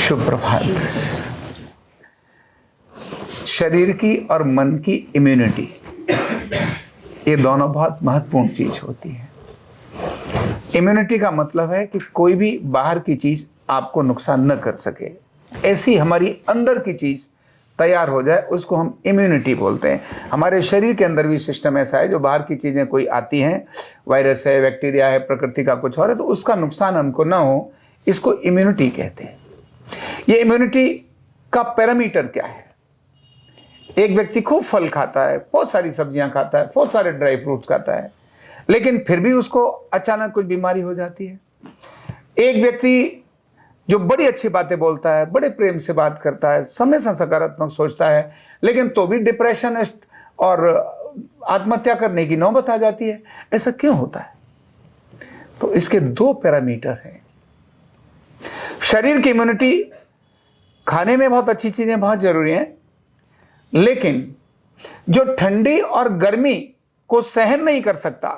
शुभ प्रभात। शरीर की और मन की इम्यूनिटी, ये दोनों बहुत महत्वपूर्ण चीज होती है। इम्यूनिटी का मतलब है कि कोई भी बाहर की चीज आपको नुकसान न कर सके, ऐसी हमारी अंदर की चीज तैयार हो जाए, उसको हम इम्यूनिटी बोलते हैं। हमारे शरीर के अंदर भी सिस्टम ऐसा है, जो बाहर की चीजें कोई आती हैं, वायरस है, बैक्टीरिया है, प्रकृति का कुछ और है, तो उसका नुकसान हमको ना हो, इसको इम्यूनिटी कहते हैं। ये इम्यूनिटी का पैरामीटर क्या है? एक व्यक्ति खूब फल खाता है, बहुत सारी सब्जियां खाता है, बहुत सारे ड्राई फ्रूट्स खाता है, लेकिन फिर भी उसको अचानक कुछ बीमारी हो जाती है। एक व्यक्ति जो बड़ी अच्छी बातें बोलता है, बड़े प्रेम से बात करता है, हमेशा सकारात्मक सोचता है, लेकिन तो भी डिप्रेशन और आत्महत्या करने की नौबत आ जाती है। ऐसा क्यों होता है? तो इसके दो पैरामीटर हैं। शरीर की इम्यूनिटी, खाने में बहुत अच्छी चीजें बहुत जरूरी हैं, लेकिन जो ठंडी और गर्मी को सहन नहीं कर सकता,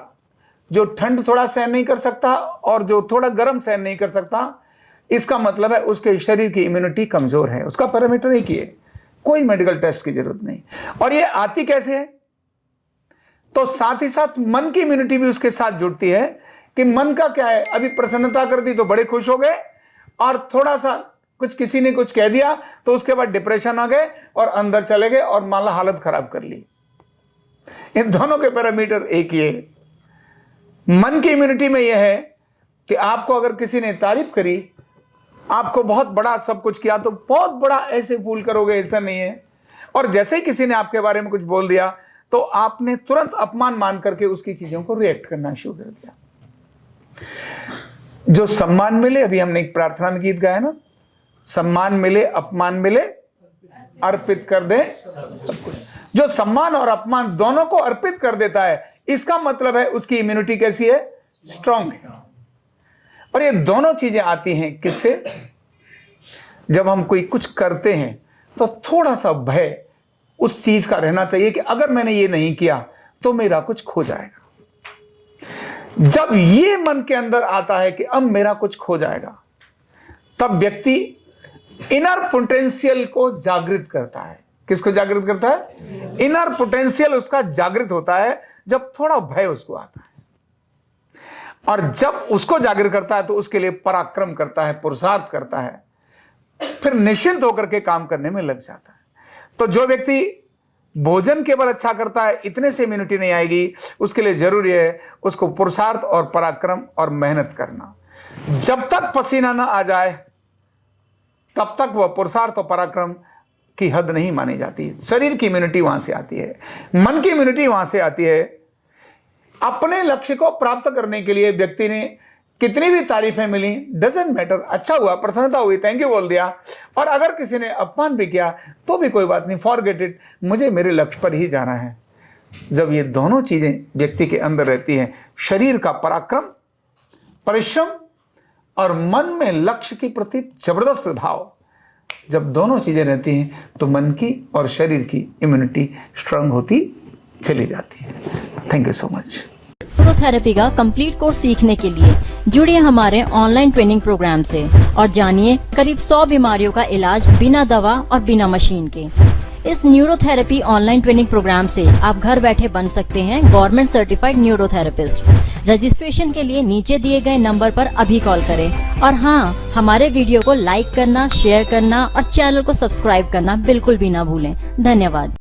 जो ठंड थोड़ा सहन नहीं कर सकता और जो थोड़ा गर्म सहन नहीं कर सकता, इसका मतलब है उसके शरीर की इम्यूनिटी कमजोर है। उसका पैरामीटर एक ही है, कोई मेडिकल टेस्ट की जरूरत नहीं। और ये आती कैसे है? तो साथ ही साथ मन की इम्यूनिटी भी उसके साथ जुड़ती है कि मन का क्या है, अभी प्रसन्नता कर दी तो बड़े खुश हो गए, और थोड़ा सा कुछ किसी ने कुछ कह दिया तो उसके बाद डिप्रेशन आ गए और अंदर चले गए और माला हालत खराब कर ली। इन दोनों के पैरामीटर एक ही है। मन की इम्यूनिटी में यह है कि आपको अगर किसी ने तारीफ करी, आपको बहुत बड़ा सब कुछ किया, तो बहुत बड़ा ऐसे फूल करोगे, ऐसा नहीं है। और जैसे ही किसी ने आपके बारे में कुछ बोल दिया तो आपने तुरंत अपमान मान करके उसकी चीजों को रिएक्ट करना शुरू कर दिया। जो सम्मान मिले, अभी हमने एक प्रार्थना में गीत गाया ना, सम्मान मिले अपमान मिले अर्पित कर दे सब कुछ। जो सम्मान और अपमान दोनों को अर्पित कर देता है, इसका मतलब है उसकी इम्यूनिटी कैसी है? स्ट्रांग है। और ये दोनों चीजें आती हैं किससे? जब हम कोई कुछ करते हैं तो थोड़ा सा भय उस चीज का रहना चाहिए कि अगर मैंने ये नहीं किया तो मेरा कुछ खो जाएगा। जब ये मन के अंदर आता है कि अब मेरा कुछ खो जाएगा, तब व्यक्ति इनर पोटेंशियल को जागृत करता है। किसको जागृत करता है? इनर पोटेंशियल उसका जागृत होता है जब थोड़ा भय उसको आता है। और जब उसको जागृत करता है तो उसके लिए पराक्रम करता है, पुरुषार्थ करता है, फिर निश्चिंत होकर के काम करने में लग जाता है। तो जो व्यक्ति भोजन केवल अच्छा करता है, इतने से इम्यूनिटी नहीं आएगी। उसके लिए जरूरी है उसको पुरुषार्थ और पराक्रम और मेहनत करना। जब तक पसीना ना आ जाए तब तक वह पुरुषार्थ और पराक्रम की हद नहीं मानी जाती। शरीर की इम्यूनिटी वहां से आती है, मन की इम्यूनिटी वहां से आती है। अपने लक्ष्य को प्राप्त करने के लिए व्यक्ति ने कितनी भी तारीफें मिली, डजंट मैटर, अच्छा हुआ, प्रसन्नता हुई, थैंक यू बोल दिया, और अगर किसी ने अपमान भी किया तो भी कोई बात नहीं, फॉरगेट इट, मुझे मेरे लक्ष्य पर ही जाना है। जब ये दोनों चीजें व्यक्ति के अंदर रहती हैं, शरीर का पराक्रम, परिश्रम, और मन में लक्ष्य के प्रति जबरदस्त भाव, जब दोनों चीजें रहती हैं तो मन की और शरीर की इम्यूनिटी स्ट्रांग होती चली जाती है। Thank you so much. Neurotherapy का कंप्लीट कोर्स सीखने के लिए जुड़िए हमारे ऑनलाइन ट्रेनिंग प्रोग्राम से और जानिए करीब 100 बीमारियों का इलाज बिना दवा और बिना मशीन के। इस न्यूरोथेरेपी ऑनलाइन ट्रेनिंग प्रोग्राम से आप घर बैठे बन सकते हैं गवर्नमेंट सर्टिफाइड न्यूरोथेरेपिस्ट। रजिस्ट्रेशन के लिए नीचे दिए गए नंबर पर अभी कॉल करें। और हाँ, हमारे वीडियो को लाइक करना, शेयर करना और चैनल को सब्सक्राइब करना बिल्कुल भी ना भूलें। धन्यवाद।